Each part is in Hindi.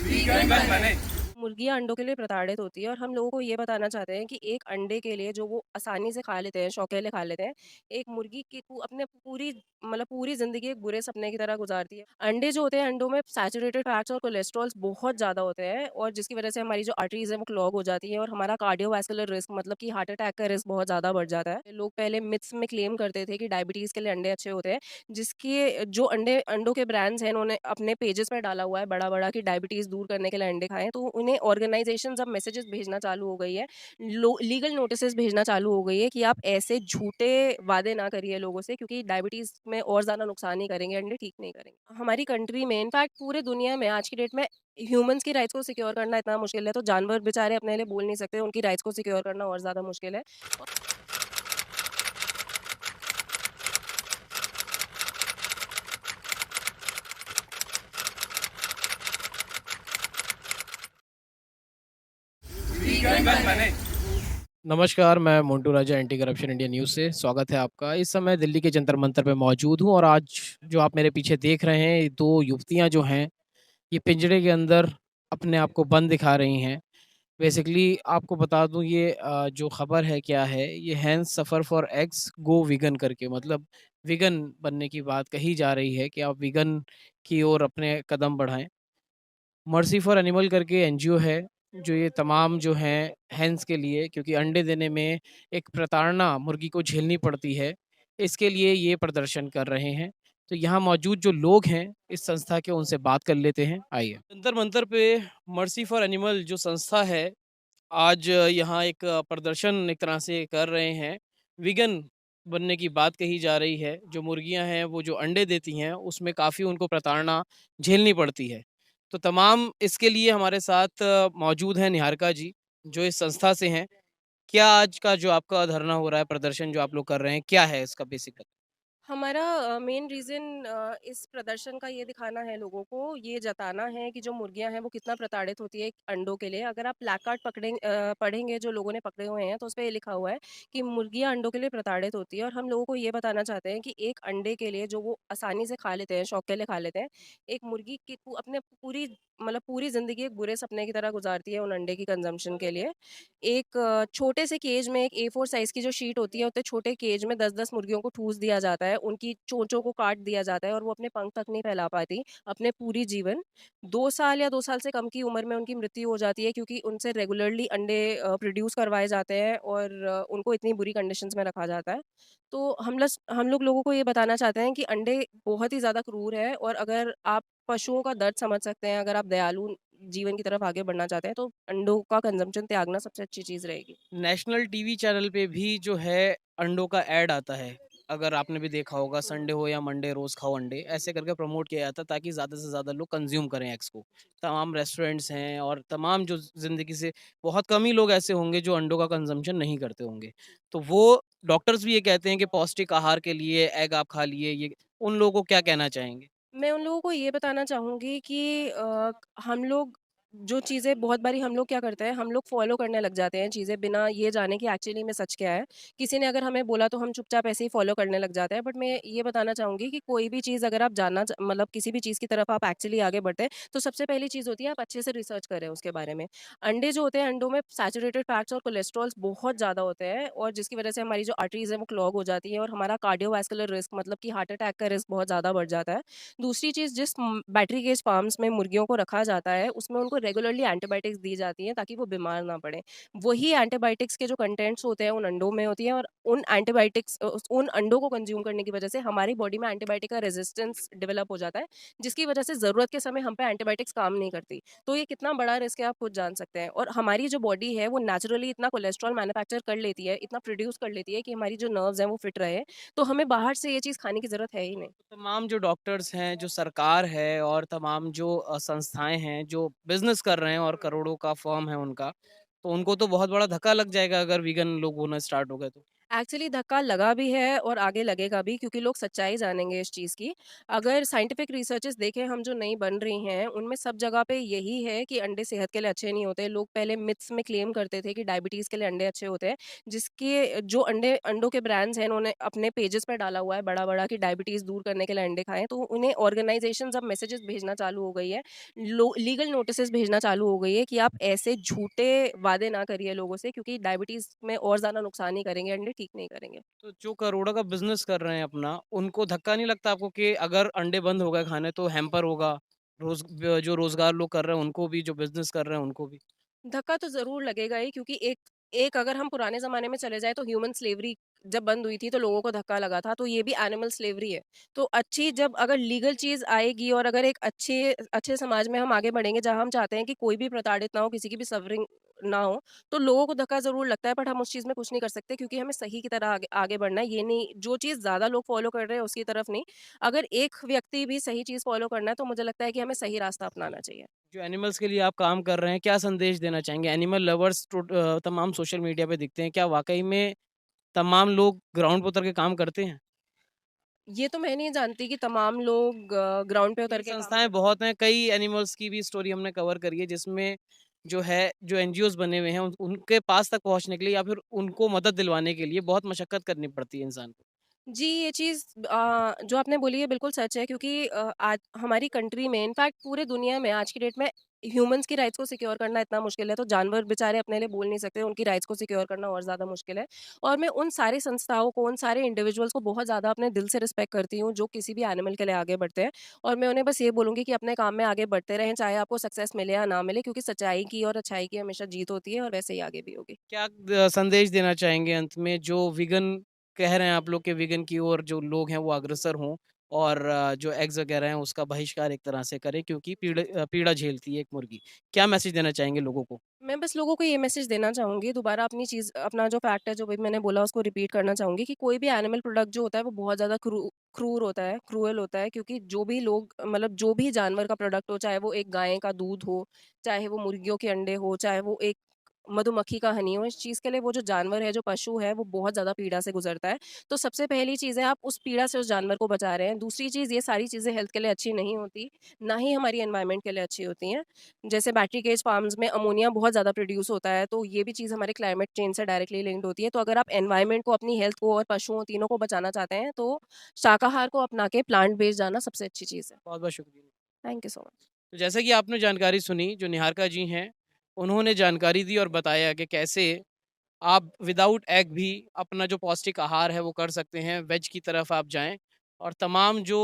वीगन बने। मुर्गियाँ अंडों के लिए प्रताड़ित होती है और हम लोगों को ये बताना चाहते हैं कि एक अंडे के लिए जो वो आसानी से खा लेते हैं, शौकीन खा लेते हैं, एक मुर्गी की अपने पूरी ज़िंदगी एक बुरे सपने की तरह गुज़ारती है। अंडे जो होते हैं, अंडों में सैचुरेटेड फैट्स और कोलेस्ट्रॉल्स बहुत ज़्यादा होते हैं और जिसकी वज़ह से हमारी जो आर्टरीज़ हैं, वो क्लॉग हो जाती हैं और हमारा कार्डियोवैस्कुलर रिस्क मतलब कि हार्ट अटैक का रिस्क बहुत ज़्यादा बढ़ जाता है। लोग पहले मिथ्स में क्लेम करते थे कि डायबिटीज़ के लिए अंडे अच्छे होते हैं, जिसके जो अंडों के ब्रांड्स हैं, इन्होंने अपने पेजेस में डाला हुआ है बड़ा-बड़ा कि डायबिटीज़ दूर करने के लिए अंडे खाएँ, तो उन्हें ऑर्गेनाइज़ेशंस अब मैसेजेस भेजना चालू हो गई है। लो लीगल नोटिसेस भेजना चालू हो गई है कि आप ऐसे झूठे वादे ना करिए लोगों से क्योंकि डायबिटीज़ में और ज़्यादा नुकसान ही करेंगे, अंडे ठीक नहीं करेंगे। हमारी कंट्री में इनफैक्ट पूरे दुनिया में आज की डेट में ह्यूमन्स की राइट्स को सिक्योर करना इतना मुश्किल है, तो जानवर बेचारे अपने लिए बोल नहीं सकते, उनकी राइट्स को सिक्योर करना और ज़्यादा मुश्किल है। वीगन बने। नमस्कार, मैं मोंटू राजा एंटी करप्शन इंडिया न्यूज़ से स्वागत है आपका। इस समय दिल्ली के जंतर मंतर पे मौजूद हूँ और आज जो आप मेरे पीछे देख रहे हैं, ये 2 युवतियाँ जो हैं, ये पिंजरे के अंदर अपने आप को बंद दिखा रही हैं। बेसिकली आपको बता दूँ ये जो खबर है क्या है, ये hens suffer for eggs go vegan करके मतलब वीगन बनने की बात कही जा रही है कि आप वीगन की ओर अपने कदम बढ़ाएँ। मर्सी फॉर एनिमल करके एनजीओ है, जो ये तमाम जो हैं हेन्स के लिए क्योंकि अंडे देने में एक प्रताड़ना मुर्गी को झेलनी पड़ती है, इसके लिए ये प्रदर्शन कर रहे हैं। तो यहाँ मौजूद जो लोग हैं इस संस्था के उनसे बात कर लेते हैं, आइए। जंतर मंतर पे मर्सी फॉर एनिमल जो संस्था है, आज यहाँ एक प्रदर्शन एक तरह से कर रहे हैं। वीगन बनने की बात कही जा रही है, जो मुर्गियाँ हैं वो जो अंडे देती हैं उसमें काफ़ी उनको प्रताड़ना झेलनी पड़ती है। तो तमाम इसके लिए हमारे साथ मौजूद हैं निहारिका जी, जो इस संस्था से हैं। क्या आज का जो आपका धरना हो रहा है, प्रदर्शन जो आप लोग कर रहे हैं, क्या है इसका बेसिक? हमारा मेन रीज़न इस प्रदर्शन का ये दिखाना है लोगों को, ये जताना है कि जो मुर्गियाँ हैं वो कितना प्रताड़ित होती है अंडों के लिए। अगर आप प्लैकार्ड पढ़ेंगे जो लोगों ने पकड़े हुए हैं तो उसपे ये लिखा हुआ है कि मुर्गियाँ अंडों के लिए प्रताड़ित होती है और हम लोगों को ये बताना चाहते हैं कि एक अंडे के लिए जो वो आसानी से खा लेते हैं, शौक के लिए खा लेते हैं, एक मुर्गी की अपने पूरी ज़िंदगी एक बुरे सपने की तरह गुज़ारती है उन अंडे की कंज़म्पशन के लिए। एक छोटे से केज में एक A4 साइज़ की जो शीट होती है, उतने छोटे केज में 10-10 मुर्गियों को ठूँस दिया जाता है, उनकी चोंचों को काट दिया जाता है और वो अपने पंख तक नहीं फैला पाती, अपने पूरी जीवन। 2 साल या 2 साल से कम की उम्र में उनकी मृत्यु हो जाती है क्योंकि उनसे रेगुलरली अंडे प्रोड्यूस करवाए जाते हैं और उनको इतनी बुरी कंडीशंस में रखा जाता है। तो हम लोग लोगों को ये बताना चाहते हैं कि अंडे बहुत ही ज़्यादा क्रूर है और अगर आप पशुओं का दर्द समझ सकते हैं, अगर आप दयालु जीवन की तरफ आगे बढ़ना चाहते हैं तो अंडों का कंज़म्पशन त्यागना सबसे अच्छी चीज़ रहेगी। नेशनल टीवी चैनल पे भी जो है अंडों का ऐड आता है। अगर आपने भी देखा होगा संडे हो या मंडे रोज़ खाओ अंडे, ऐसे करके प्रमोट किया जाता है ताकि ज़्यादा से ज़्यादा लोग कंज़्यूम करें एग्स को। तमाम रेस्टोरेंट्स हैं और तमाम जो ज़िंदगी से बहुत कम ही लोग ऐसे होंगे जो अंडों का कंज़म्पशन नहीं करते होंगे। तो वो डॉक्टर्स भी ये कहते हैं कि पौष्टिक आहार के लिए एग आप खा लिए ये उन लोगों को क्या कहना चाहेंगे? मैं उन लोगों को ये बताना चाहूँगी कि हम लोग जो चीज़ें बहुत बारी हम लोग क्या करते हैं, हम लोग फ़ॉलो करने लग जाते हैं चीज़ें बिना ये जाने कि एक्चुअली में सच क्या है। किसी ने अगर हमें बोला तो हम चुपचाप ऐसे ही फ़ॉलो करने लग जाते हैं। बट मैं ये बताना चाहूँगी कि कोई भी चीज़ अगर आप मतलब किसी भी चीज़ की तरफ आप एक्चुअली आगे बढ़ते हैं, तो सबसे पहली चीज़ होती है आप अच्छे से रिसर्च करें उसके बारे में। अंडे जो होते हैं, अंडों में सैचुरेटेड फैट्स और कोलेस्ट्रॉल्स बहुत ज़्यादा होते हैं और जिसकी वज़ह से हमारी जो आर्टरीज़ हैं वो क्लॉग हो जाती हैं और हमारा कार्डियोवैस्कुलर रिस्क मतलब कि हार्ट अटैक का रिस्क बहुत ज़्यादा बढ़ जाता है। दूसरी चीज़ जिस बैटरी केज फार्म्स में मुर्गियों को रखा जाता है, उसमें उनको रेगुलरली एंटीबायोटिक्स दी जाती हैं ताकि वो बीमार ना पड़ें। वही एंटीबायोटिक्स के जो कंटेंट्स होते हैं उन अंडों में होती हैं और उन अंडों को कंज़्यूम करने की वज़ह से हमारी बॉडी में एंटीबायोटिक का रेज़िस्टेंस डेवलप हो जाता है, जिसकी वज़ह से ज़रूरत के समय हम पे एंटीबायोटिक्स काम नहीं करती। तो ये कितना बड़ा रिस्क है आप खुद जान सकते हैं और हमारी जो बॉडी है वो नेचुरली इतना कोलेस्ट्रॉल मैन्युफैक्चर कर लेती है, इतना प्रोड्यूस कर लेती है कि हमारी जो नर्व्स हैं वो फिट रहे। तो हमें बाहर से ये चीज़ खाने की ज़रूरत है ही नहीं। तमाम जो डॉक्टर्स हैं, जो सरकार है और तमाम जो संस्थाएँ हैं, जो बिज़नेस कर रहे हैं और करोड़ों का फ़र्म है उनका, तो उनको तो बहुत बड़ा धक्का लग जाएगा अगर वीगन लोग होना स्टार्ट हो गए तो। एक्चुअली धक्का लगा भी है और आगे लगेगा भी, क्योंकि लोग सच्चाई जानेंगे इस चीज़ की। अगर साइंटिफिक रिसर्चेस देखें हम जो नई बन रही हैं, उनमें सब जगह पे यही है कि अंडे सेहत के लिए अच्छे नहीं होते। लोग पहले मिथ्स में क्लेम करते थे कि डायबिटीज़ के लिए अंडे अच्छे होते हैं, जिसके जो अंडों के ब्रांड्स हैं, उन्होंने अपने पेजेस पे डाला हुआ है बड़ा-बड़ा कि डायबिटीज़ दूर करने के लिए अंडे खाएँ। तो उन्हें ऑर्गनाइज़ेशंस अब मैसेजेस भेजना चालू हो गई है, लीगल नोटिसेस भेजना चालू हो गई है कि आप ऐसे झूठे वादे ना करिए लोगों से, क्योंकि डायबिटीज़ में और ज़्यादा नुकसान ही करेंगे, अंडे ठीक नहीं करेंगे। तो जो करोड़ों का बिज़नेस कर रहे हैं अपना, उनको धक्का नहीं लगता आपको कि अगर अंडे बंद हो गए खाने तो हैम्पर होगा, जो रोज़गार लोग कर रहे हैं उनको भी, जो बिज़नेस कर रहे हैं उनको भी? धक्का तो ज़रूर लगेगा ही, क्योंकि एक एक अगर हम पुराने ज़माने में चले जाएँ तो ह्यूमन स्लेवरी जब बंद हुई थी तो लोगों को धक्का लगा था, तो ये भी एनिमल स्लेवरी है। तो अच्छी जब अगर लीगल चीज़ आएगी और अगर एक अच्छे अच्छे समाज में हम आगे बढ़ेंगे जहाँ हम चाहते हैं कि कोई भी प्रताड़ित ना हो, किसी की भी सफ़रिंग ना हो, तो लोगों को धक्का ज़रूर लगता है, बट हम उस चीज़ में कुछ नहीं कर सकते, क्योंकि हमें सही की तरह आगे आगे बढ़ना है। ये नहीं, जो चीज़ ज़्यादा लोग फ़ॉलो कर रहे हैं उसकी तरफ नहीं। अगर एक व्यक्ति भी सही चीज़ फ़ॉलो करना है तो मुझे लगता है कि हमें सही रास्ता अपनाना चाहिए। जो एनिमल्स के लिए आप काम कर रहे हैं, क्या संदेश देना चाहेंगे? एनिमल लवर्स तमाम सोशल मीडिया पे दिखते हैं, क्या वाक़ई में तमाम लोग ग्राउंड पे उतर के काम करते हैं? ये तो मैं नहीं जानती कि तमाम लोग ग्राउंड पे उतर क्योंकि के काम संस्थाएँ करते हैं। बहुत हैं, कई एनिमल्स की भी स्टोरी हमने कवर करी है जिसमें जो है, जो एनजीओज़ बने हुए हैं उनके पास तक पहुँचने के लिए या फिर उनको मदद दिलवाने के लिए बहुत मशक्कत करनी पड़ती है इंसान को। जी, ये चीज़ जो आपने बोली है बिल्कुल सच है, क्योंकि आज हमारी कंट्री में, इनफैक्ट पूरे दुनिया में आज की डेट में ह्यूमन्स की राइट्स को सिक्योर करना इतना मुश्किल है, तो जानवर बेचारे अपने लिए बोल नहीं सकते, उनकी राइट्स को सिक्योर करना और ज़्यादा मुश्किल है। और मैं उन सारी संस्थाओं को, उन सारे इंडिविजुअल्स को बहुत ज़्यादा अपने दिल से रिस्पेक्ट करती हूँ, जो किसी भी एनिमल के लिए आगे बढ़ते हैं। और मैं उन्हें बस ये बोलूँगी कि अपने काम में आगे बढ़ते रहें, चाहे आपको सक्सेस मिले या ना मिले, क्योंकि सच्चाई की और अच्छाई की हमेशा जीत होती है और वैसे ही आगे भी होगी। क्या संदेश देना चाहेंगे अंत में, जो वीगन कह रहे हैं आप लोग के वीगन की ओर जो लोग हैं वो अग्रसर हों और जो एग्स वगैरह हैं उसका बहिष्कार एक तरह से करें क्योंकि पीड़ा झेलती है एक मुर्गी। क्या मैसेज देना चाहेंगे लोगों को? मैं बस लोगों को ये मैसेज देना चाहूँगी, दोबारा अपनी चीज़, अपना जो फैक्ट है जो भी मैंने बोला उसको रिपीट करना चाहूँगी, कि कोई भी एनिमल प्रोडक्ट जो होता है वो बहुत ज़्यादा क्रूर होता है, क्रूअल होता है, क्योंकि जो भी लोग, मतलब जो भी जानवर का प्रोडक्ट हो, चाहे वो एक गाय का दूध हो, चाहे वो मुर्गियों के अंडे हो, चाहे वो एक मधुमक्खी का हनी हो, इस चीज़ के लिए वो जो जानवर है, जो पशु है, वो बहुत ज़्यादा पीड़ा से गुज़रता है। तो सबसे पहली चीज़ है, आप उस पीड़ा से उस जानवर को बचा रहे हैं। दूसरी चीज़, ये सारी चीज़ें हेल्थ के लिए अच्छी नहीं होती, ना ही हमारी एनवायरनमेंट के लिए अच्छी होती हैं। जैसे बैटरी केज फार्म्स में अमोनिया बहुत ज़्यादा प्रोड्यूस होता है, तो ये भी चीज़ हमारे क्लाइमेट चेंज से डायरेक्टली लिंक्ड होती है। तो अगर आप एनवायरनमेंट को, अपनी हेल्थ को और पशुओं, तीनों को बचाना चाहते हैं, तो शाकाहार को अपना के प्लांट बेस्ड जाना सबसे अच्छी चीज़ है। बहुत-बहुत शुक्रिया। Thank you so much. तो जैसा कि आपने जानकारी सुनी, जो निहारिका जी हैं, उन्होंने जानकारी दी और बताया कि कैसे आप विदाउट एग भी अपना जो पौष्टिक आहार है वो कर सकते हैं, वेज की तरफ आप जाएँ और तमाम जो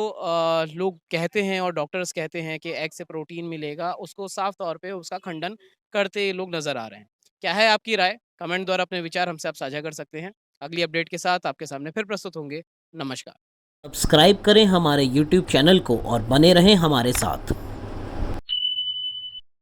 लोग कहते हैं और डॉक्टर्स कहते हैं कि एग से प्रोटीन मिलेगा, उसको साफ तौर पे उसका खंडन करते लोग नज़र आ रहे हैं। क्या है आपकी राय? कमेंट द्वारा अपने विचार हमसे आप साझा कर सकते हैं। अगली अपडेट के साथ आपके सामने फिर प्रस्तुत होंगे। नमस्कार। सब्सक्राइब करें हमारे YouTube चैनल को और बने रहें हमारे साथ।